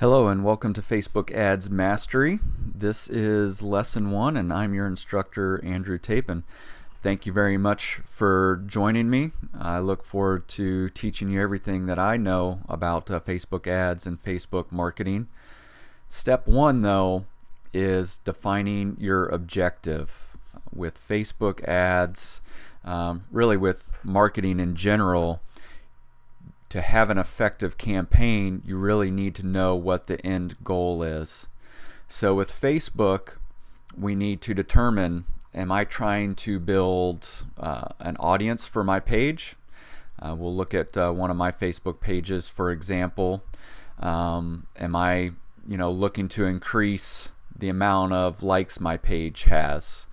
Hello and welcome to Facebook Ads Mastery. This is Lesson 1 and I'm your instructor, Andrew Tapin. Thank you very much for joining me. I look forward to teaching you everything that I know about Facebook ads and Facebook marketing. Step 1 though is defining your objective. With Facebook ads, really with marketing in general, to have an effective campaign, you really need to know what the end goal is. So with Facebook, we need to determine, am I trying to build an audience for my page? We'll look at one of my Facebook pages, for example. Am I looking to increase the amount of likes my page has,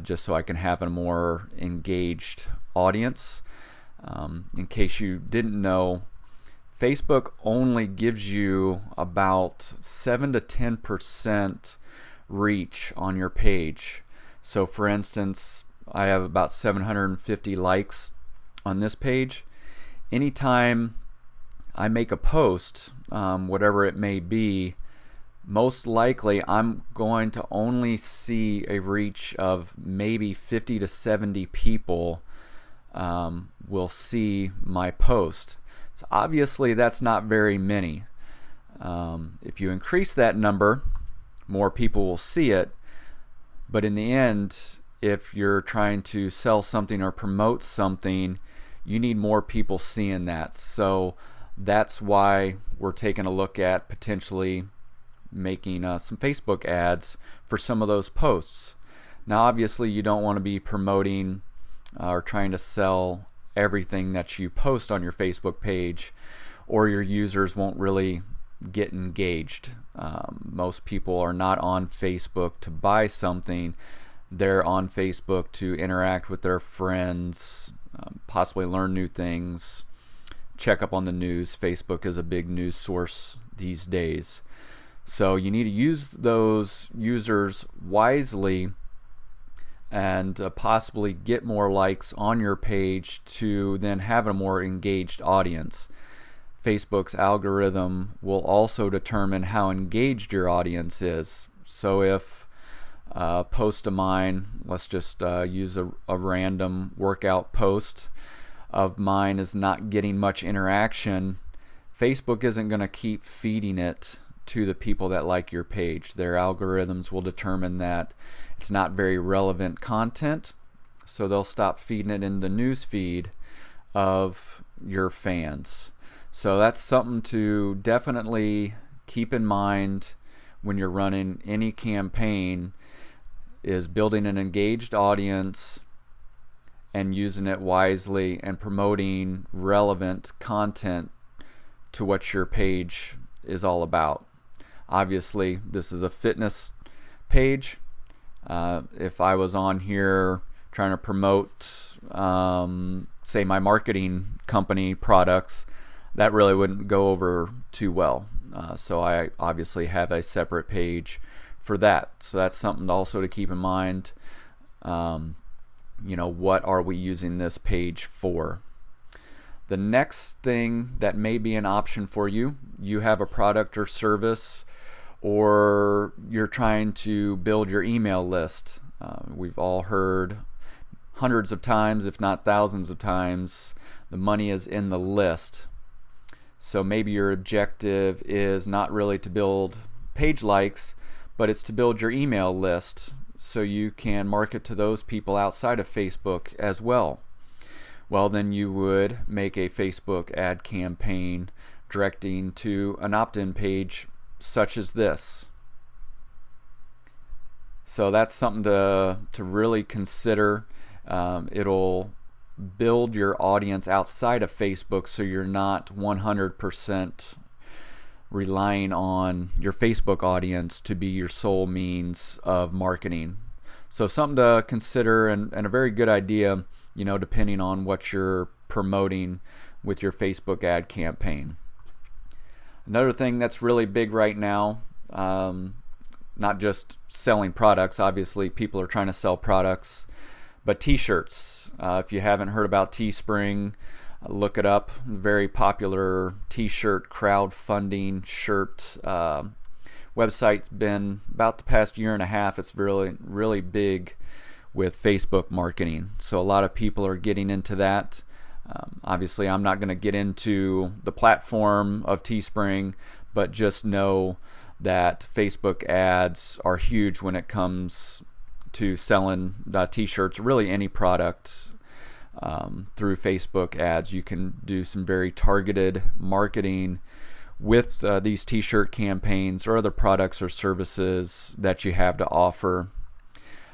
just so I can have a more engaged audience? In case you didn't know, Facebook only gives you about 7 to 10% reach on your page. So for instance, I have about 750 likes on this page. Anytime I make a post, whatever it may be, most likely I'm going to only see a reach of maybe 50 to 70 people will see my post. So obviously that's not very many. If you increase that number, more people will see it, but in the end, if you're trying to sell something or promote something, you need more people seeing that. So that's why we're taking a look at potentially making some Facebook ads for some of those posts. Now obviously you don't want to be promoting or trying to sell everything that you post on your Facebook page, or your users won't really get engaged. Most people are not on Facebook to buy something. They're on Facebook to interact with their friends, possibly learn new things, check up on the news. Facebook is a big news source these days. So you need to use those users wisely and possibly get more likes on your page to then have a more engaged audience. Facebook's algorithm will also determine how engaged your audience is. So if a post of mine, let's just use a random workout post of mine, is not getting much interaction, Facebook isn't going to keep feeding it to the people that like your page. Their algorithms will determine that it's not very relevant content, so they'll stop feeding it in the news feed of your fans. So that's something to definitely keep in mind when you're running any campaign, is building an engaged audience and using it wisely and promoting relevant content to what your page is all about. Obviously, this is a fitness page. If I was on here trying to promote, say, my marketing company products, that really wouldn't go over too well. So I obviously have a separate page for that. So that's something also to keep in mind. What are we using this page for? The next thing that may be an option for you, you have a product or service, or you're trying to build your email list. We've all heard hundreds of times, if not thousands of times, the money is in the list. So maybe your objective is not really to build page likes, but it's to build your email list so you can market to those people outside of Facebook as well. Well, then you would make a Facebook ad campaign directing to an opt-in page such as this. So that's something to really consider. It'll build your audience outside of Facebook, so you're not 100% relying on your Facebook audience to be your sole means of marketing. So something to consider, and a very good idea, depending on what you're promoting with your Facebook ad campaign. Another thing that's really big right now, not just selling products, obviously people are trying to sell products, but t-shirts. If you haven't heard about Teespring, Look it up. Very popular t-shirt crowdfunding shirt website's been about the past year and a half. It's really big with Facebook marketing, so a lot of people are getting into that. Obviously, I'm not going to get into the platform of Teespring, but just know that Facebook ads are huge when it comes to selling t-shirts, really any product. Through Facebook ads, you can do some very targeted marketing with these t-shirt campaigns or other products or services that you have to offer.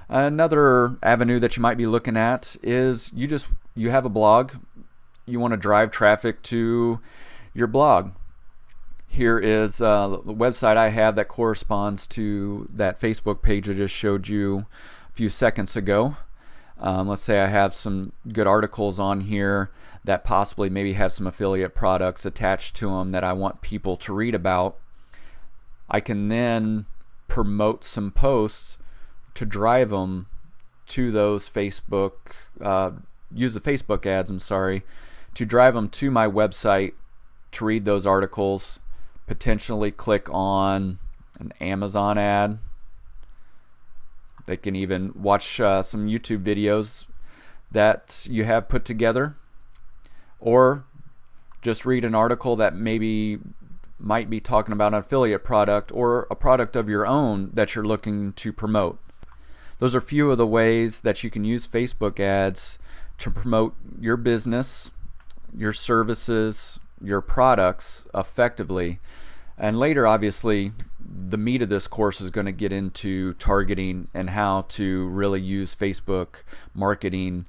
Another avenue that you might be looking at is you have a blog. You want to drive traffic to your blog. Here is the website I have that corresponds to that Facebook page I just showed you a few seconds ago. Let's say I have some good articles on here that possibly maybe have some affiliate products attached to them that I want people to read about. I can then promote some posts to drive them to those Facebook, use the Facebook ads, to drive them to my website to read those articles, potentially click on an Amazon ad. They can even watch some YouTube videos that you have put together, or just read an article that maybe might be talking about an affiliate product or a product of your own that you're looking to promote. Those are a few of the ways that you can use Facebook ads to promote your business, your services, your products effectively. And later, obviously, the meat of this course is going to get into targeting and how to really use Facebook marketing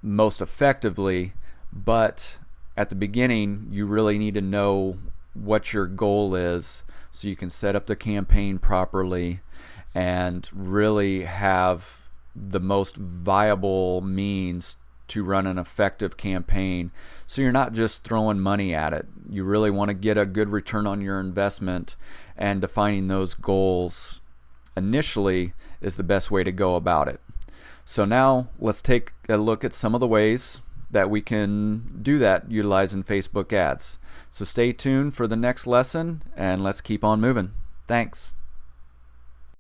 most effectively. But at the beginning, you really need to know what your goal is so you can set up the campaign properly and really have the most viable means to run an effective campaign, so you're not just throwing money at it. You really want to get a good return on your investment, and defining those goals initially is the best way to go about it. So now let's take a look at some of the ways that we can do that utilizing Facebook ads. So stay tuned for the next lesson, and let's keep on moving. Thanks.